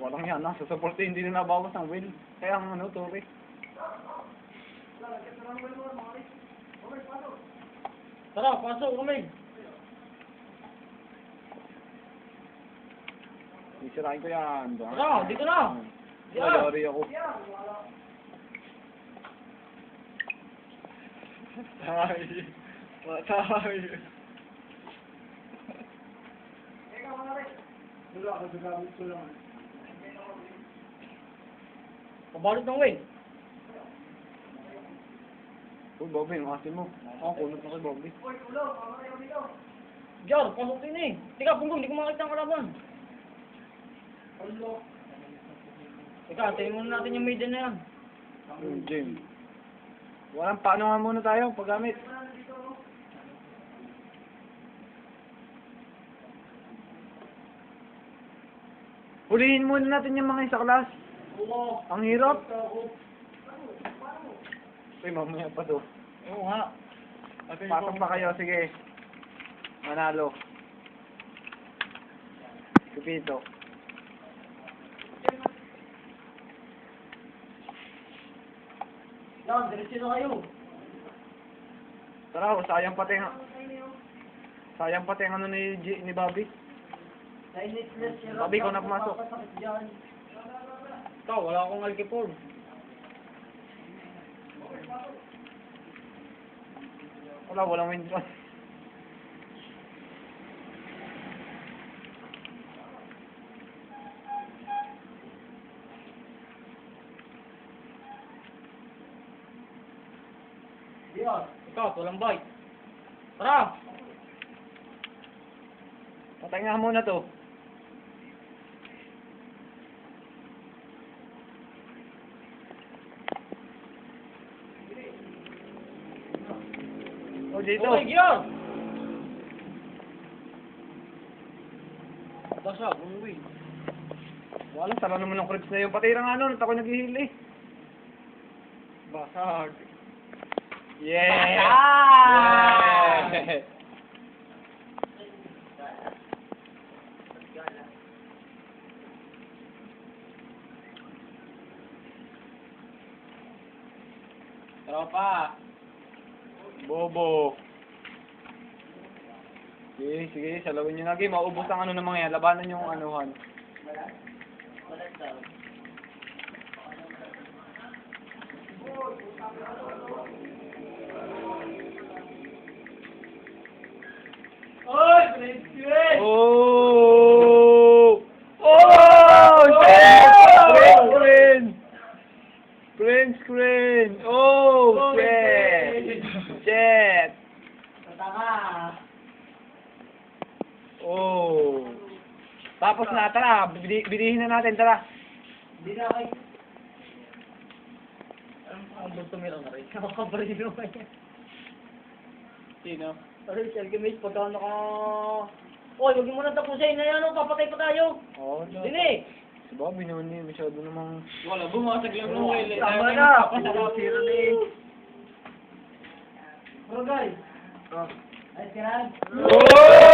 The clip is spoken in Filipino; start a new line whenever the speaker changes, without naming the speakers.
Walang yan, sa support hindi na nabawas ng win. Kaya ang ano, Tori.
Tara, pasok kami.
Isirain ko yan.
Tara, dito na.
Malari ako. Patay. Patay.
Pabalot ng win.
Uy, Bobby, yung asin mo. Ako, kulot na kay Bobby.
Jar, pasok din eh. Teka, Punggong, hindi ko makita ang kalaban. Teka, tingin muna natin yung maiden na yan.
Yung gym. Walang paano nga muna tayo paggamit. Hulihin muna natin yung mga isa class.
Oo.
Ang hirap. Uy, mamaya pa to.
Oo nga.
Pasok pa kayo, sige. Manalo. Kupito.
Yan, diretso na kayo.
Tara, sayang pati ang... Sayang pati ang ano ni Bobby. Bobby, ikaw na pumasok.
Ikaw, wala akong alkipol.
Walang windrun.
Yan. Ikaw, walang bite. Tara!
Patay nga muna to. O, dito.
Okay, Gian! Basa, bumuwi.
Wala, tara naman ng cribs na yun. Patira nga nun, at ako naghihili. Basag. Yeah! Yeah!
Tropa!
Bobo. Sige, sige, salawin nyo na game. Maubos ang ano ng mga yan. Labanan yung anuhan.
Oy! Prince!
Oh! Oh! Screen! Screen! Oh! Jet! Jet!
Tama!
Oh! Tapos na, tara. Bilihin na natin, tara.
Hindi na kayo. Ang gusto mo lang na rin. Nakakabalino ka niya.
Sino?
Sorry, Selgimate, pagka naka... Oy, huwag mo na tapusin na yan, papatay pa tayo.
Oh, no.
Dini!
Si Bobby naman eh, masyado namang...
Wala, bumasag lang ng wheel.
Tama na! Zero na eh.
Bro, guys.
Oh.
Ayos ka na?
Oh!